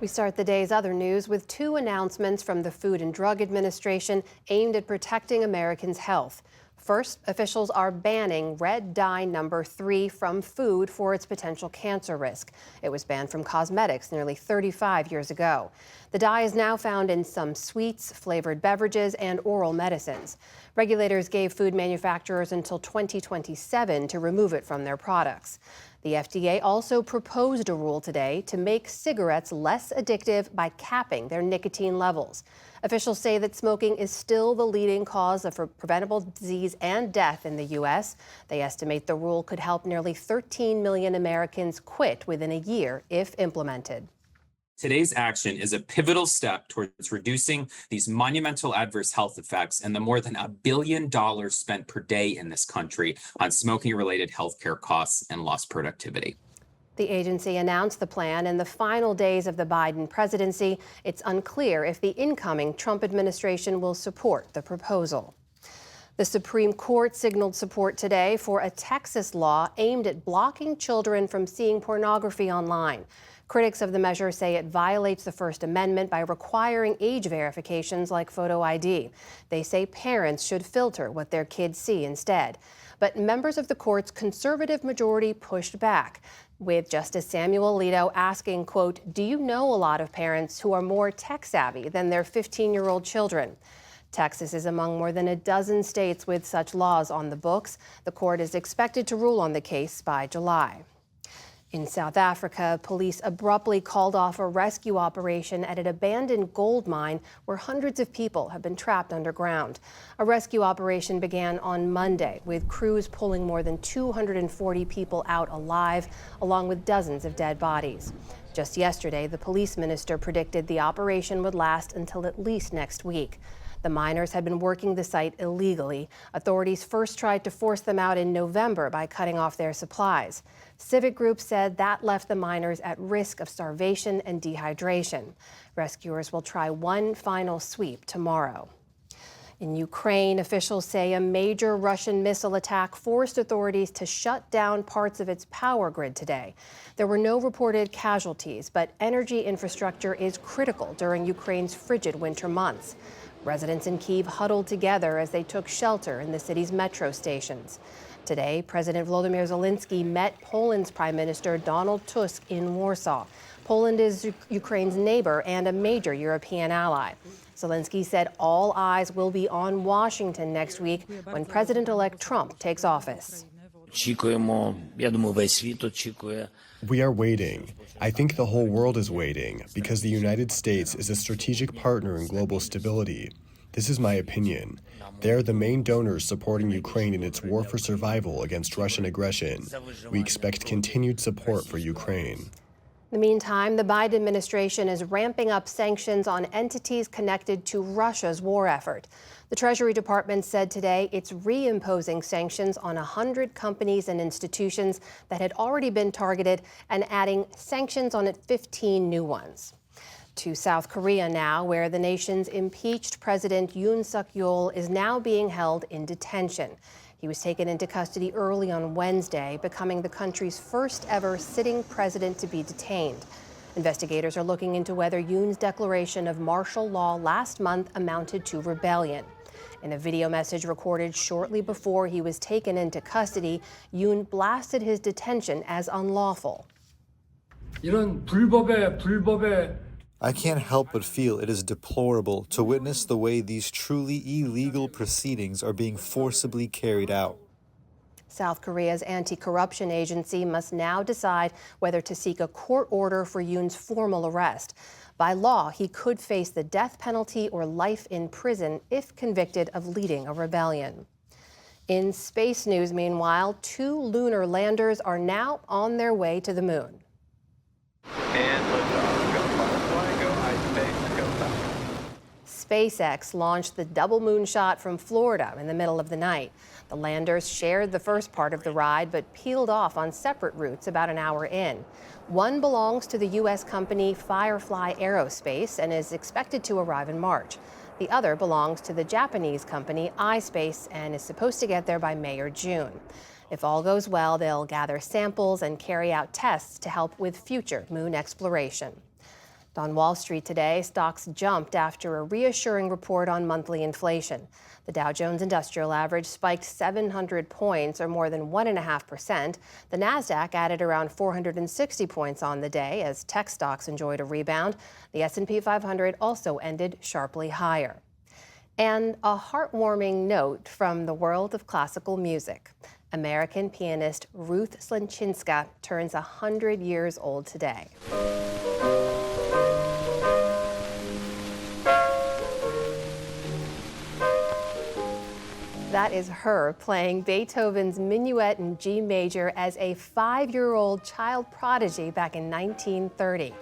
We start the day's other news with two announcements from the Food and Drug Administration aimed at protecting Americans' health. First, officials are banning red dye number 3 from food for its potential cancer risk. It was banned from cosmetics nearly 35 years ago. The dye is now found in some sweets, flavored beverages, and oral medicines. Regulators gave food manufacturers until 2027 to remove it from their products. The FDA also proposed a rule today to make cigarettes less addictive by capping their nicotine levels. Officials say that smoking is still the leading cause of preventable disease and death in the U.S. They estimate the rule could help nearly 13 million Americans quit within a year if implemented. Today's action is a pivotal step towards reducing these monumental adverse health effects and the more than $1 billion spent per day in this country on smoking-related healthcare costs and lost productivity. The agency announced the plan in the final days of the Biden presidency. It's unclear if the incoming Trump administration will support the proposal. The Supreme Court signaled support today for a Texas law aimed at blocking children from seeing pornography online. Critics of the measure say it violates the First Amendment by requiring age verifications like photo ID. They say parents should filter what their kids see instead. But members of the court's conservative majority pushed back, with Justice Samuel Alito asking, quote, "Do you know a lot of parents who are more tech-savvy than their 15-year-old children?" Texas is among more than a dozen states with such laws on the books. The court is expected to rule on the case by July. In South Africa, police abruptly called off a rescue operation at an abandoned gold mine where hundreds of people have been trapped underground. A rescue operation began on Monday, with crews pulling more than 240 people out alive, along with dozens of dead bodies. Just yesterday, the police minister predicted the operation would last until at least next week. The miners had been working the site illegally. Authorities first tried to force them out in November by cutting off their supplies. Civic groups said that left the miners at risk of starvation and dehydration. Rescuers will try one final sweep tomorrow. In Ukraine, officials say a major Russian missile attack forced authorities to shut down parts of its power grid today. There were no reported casualties, but energy infrastructure is critical during Ukraine's frigid winter months. Residents in Kyiv huddled together as they took shelter in the city's metro stations. Today, President Volodymyr Zelensky met Poland's Prime Minister Donald Tusk in Warsaw. Poland is Ukraine's neighbor and a major European ally. Zelensky said all eyes will be on Washington next week when President-elect Trump takes office. We are waiting. I think the whole world is waiting because the United States is a strategic partner in global stability. This is my opinion. They are the main donors supporting Ukraine in its war for survival against Russian aggression. We expect continued support for Ukraine. In the meantime, the Biden administration is ramping up sanctions on entities connected to Russia's war effort. The Treasury Department said today it's reimposing sanctions on 100 companies and institutions that had already been targeted and adding sanctions on 15 new ones. To South Korea now, where the nation's impeached President Yoon Suk-yeol is now being held in detention. He was taken into custody early on Wednesday, becoming the country's first ever sitting president to be detained. Investigators are looking into whether Yoon's declaration of martial law last month amounted to rebellion. In a video message recorded shortly before he was taken into custody, Yoon blasted his detention as unlawful. I can't help but feel it is deplorable to witness the way these truly illegal proceedings are being forcibly carried out. South Korea's anti-corruption agency must now decide whether to seek a court order for Yoon's formal arrest. By law, he could face the death penalty or life in prison if convicted of leading a rebellion. In space news, meanwhile, 2 lunar landers are now on their way to the moon. And liftoff. Go Firefly, go iSpace, go Falcon. SpaceX launched the double moonshot from Florida in the middle of the night. The landers shared the first part of the ride, but peeled off on separate routes about an hour in. One belongs to the U.S. company Firefly Aerospace and is expected to arrive in March. The other belongs to the Japanese company iSpace and is supposed to get there by May or June. If all goes well, they'll gather samples and carry out tests to help with future moon exploration. On Wall Street today, stocks jumped after a reassuring report on monthly inflation. The Dow Jones Industrial Average spiked 700 points, or more than 1.5%. The Nasdaq added around 460 points on the day as tech stocks enjoyed a rebound. The S&P 500 also ended sharply higher. And a heartwarming note from the world of classical music. American pianist Ruth Slemczynska turns 100 years old today. That is her playing Beethoven's Minuet in G major as a 5-year-old child prodigy back in 1930.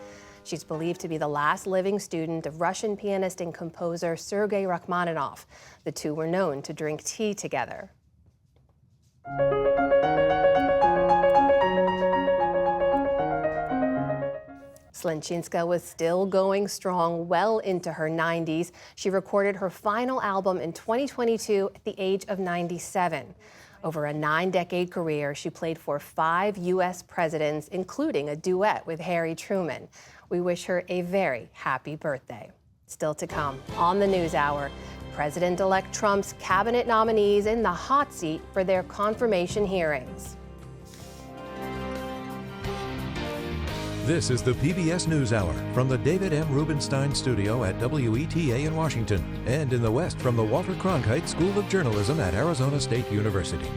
She's believed to be the last living student of Russian pianist and composer Sergei Rachmaninoff. The two were known to drink tea together. Slemczynska was still going strong well into her 90s. She recorded her final album in 2022 at the age of 97. Over a 9-decade career, she played for 5 U.S. presidents, including a duet with Harry Truman. We wish her a very happy birthday. Still to come on the NewsHour, President-elect Trump's cabinet nominees in the hot seat for their confirmation hearings. This is the PBS NewsHour from the David M. Rubenstein Studio at WETA in Washington and in the West from the Walter Cronkite School of Journalism at Arizona State University.